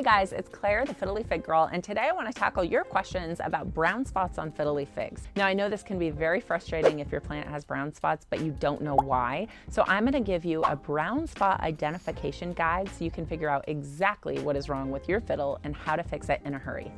Hey guys, it's Claire, the Fiddle Fig Girl, and today I want to tackle your questions about brown spots on fiddle figs. Now I know this can be very frustrating if your plant has brown spots, but you don't know why. So I'm going to give you a brown spot identification guide so you can figure out exactly what is wrong with your fiddle and how to fix it in a hurry.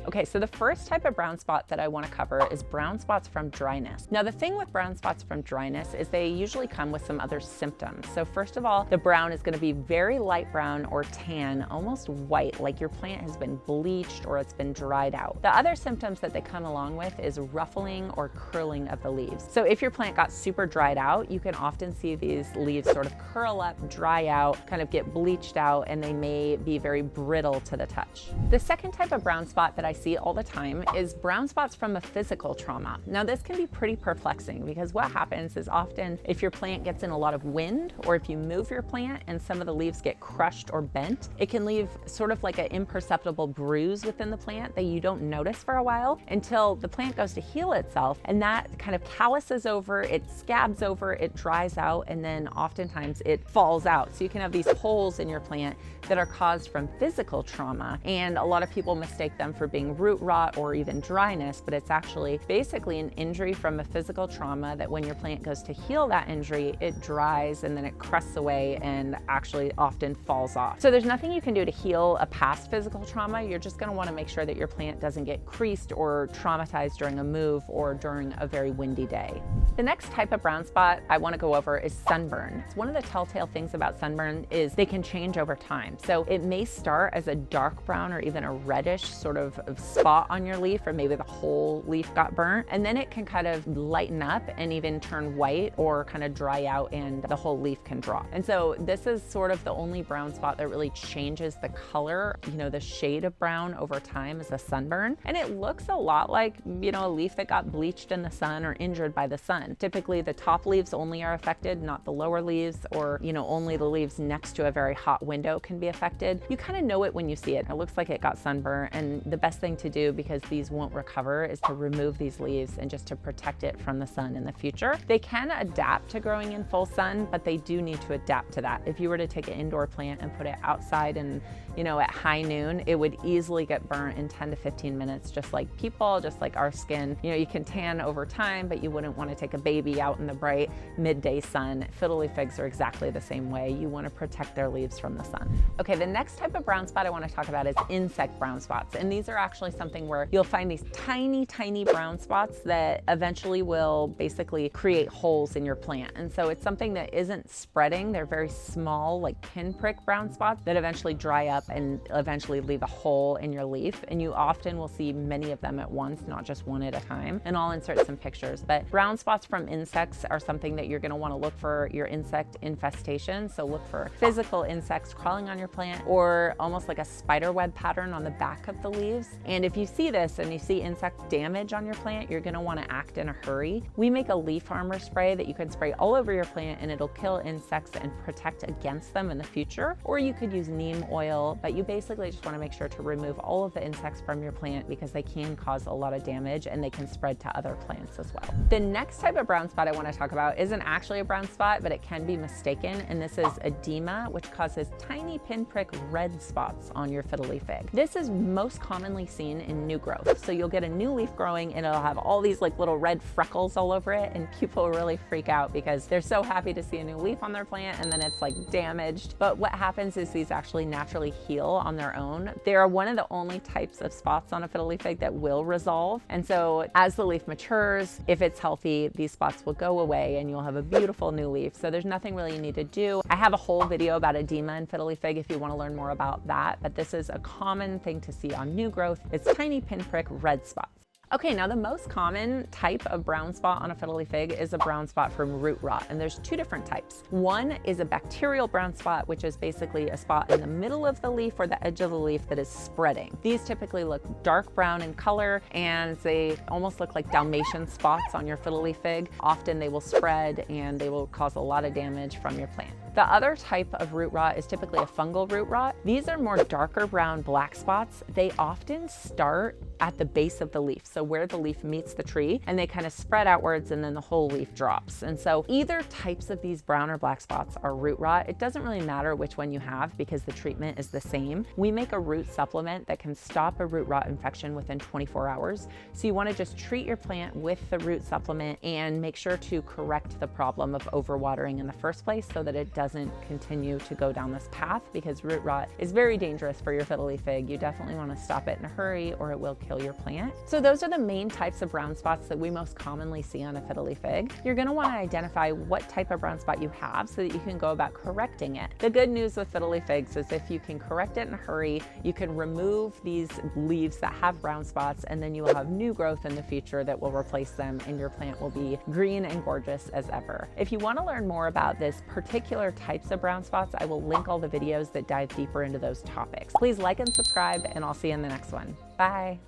Okay, so the first type of brown spot that I want to cover is brown spots from dryness. Now the thing with brown spots from dryness is they usually come with some other symptoms. So first of all, the brown is going to be very light brown or tan, almost white, like your plant has been bleached or it's been dried out. The other symptoms that they come along with is ruffling or curling of the leaves. So if your plant got super dried out, you can often see these leaves sort of curl up, dry out, kind of get bleached out, and they may be very brittle to the touch. The second type of brown spot that I see all the time is brown spots from a physical trauma. Now this can be pretty perplexing because what happens is often if your plant gets in a lot of wind or if you move your plant and some of the leaves get crushed or bent, it can leave sort of like an imperceptible bruise within the plant that you don't notice for a while until the plant goes to heal itself, and that kind of calluses over, it scabs over, it dries out, and then oftentimes it falls out. So you can have these holes in your plant that are caused from physical trauma, and a lot of people mistake them for being root rot or even dryness, but it's actually basically an injury from a physical trauma that when your plant goes to heal that injury, it dries and then it crusts away and actually often falls off. So there's nothing you can do to heal a past physical trauma. You're just going to want to make sure that your plant doesn't get creased or traumatized during a move or during a very windy day. The next type of brown spot I want to go over is sunburn. It's one of the telltale things about sunburn is they can change over time. So it may start as a dark brown or even a reddish sort of spot on your leaf, or maybe the whole leaf got burnt, and then it can kind of lighten up and even turn white or kind of dry out and the whole leaf can drop. And so this is sort of the only brown spot that really changes the color, the shade of brown over time is a sunburn. And it looks a lot like, a leaf that got bleached in the sun or injured by the sun. Typically the top leaves only are affected, not the lower leaves, or only the leaves next to a very hot window can be affected. You kind of know it when you see it. It looks like it got sunburned, and the best thing to do, because these won't recover, is to remove these leaves and just to protect it from the sun in the future. They can adapt to growing in full sun, but they do need to adapt to that. If you were to take an indoor plant and put it outside and at high noon, it would easily get burnt in 10 to 15 minutes, just like people, just like our skin. You can tan over time, but you wouldn't want to take a baby out in the bright midday sun. Fiddle figs are exactly the same way. You want to protect their leaves from the sun. Okay, the next type of brown spot I want to talk about is insect brown spots. And these are actually something where you'll find these tiny, tiny brown spots that eventually will basically create holes in your plant. And so it's something that isn't spreading. They're very small, like pinprick brown spots that eventually dry up and eventually leave a hole in your leaf. And you often will see many of them at once, not just one at a time. And I'll insert some pictures. But brown spots from insects are something that you're going to want to look for your insect infestation. So look for physical insects crawling on your plant, or almost like a spider web pattern on the back of the leaves. And if you see this and you see insect damage on your plant, you're going to want to act in a hurry. We make a leaf armor spray that you can spray all over your plant, and it'll kill insects and protect against them in the future. Or you could use neem oil, but you basically just want to make sure to remove all of the insects from your plant because they can cause a lot of damage and they can spread to other plants as well. The next type of brown spot I want to talk about isn't actually a brown spot, but it can be mistaken, and this is edema, which causes tiny pinprick red spots on your fiddle fig. This is most commonly seen in new growth. So you'll get a new leaf growing and it'll have all these like little red freckles all over it, and people really freak out because they're so happy to see a new leaf on their plant and then it's like damaged. But what happens is these actually naturally heal on their own. They are one of the only types of spots on a fiddle fig that will resolve. And so as the leaf matures, if it's healthy, these spots will go away and you'll have a beautiful new leaf. So there's nothing really you need to do. I have a whole video about edema in fiddle fig if you want to learn more about that, but this is a common thing to see on new growth. It's tiny pinprick red spots. Okay, now the most common type of brown spot on a fiddle fig is a brown spot from root rot, and there's two different types. One is a bacterial brown spot, which is basically a spot in the middle of the leaf or the edge of the leaf that is spreading. These typically look dark brown in color, and they almost look like Dalmatian spots on your fiddle fig. Often they will spread and they will cause a lot of damage from your plant. The other type of root rot is typically a fungal root rot. These are more darker brown black spots. They often start at the base of the leaf, so where the leaf meets the tree, and they kind of spread outwards and then the whole leaf drops. And so either types of these brown or black spots are root rot. It doesn't really matter which one you have because the treatment is the same. We make a root supplement that can stop a root rot infection within 24 hours. So you want to just treat your plant with the root supplement and make sure to correct the problem of overwatering in the first place so that it doesn't continue to go down this path, because root rot is very dangerous for your fiddle leaf fig. You definitely want to stop it in a hurry or it will kill your plant. So those are the main types of brown spots that we most commonly see on a fiddle leaf fig. You're going to want to identify what type of brown spot you have so that you can go about correcting it. The good news with fiddle leaf figs is if you can correct it in a hurry, you can remove these leaves that have brown spots, and then you will have new growth in the future that will replace them, and your plant will be green and gorgeous as ever. If you want to learn more about this particular types of brown spots, I will link all the videos that dive deeper into those topics. Please like and subscribe, and I'll see you in the next one. Bye.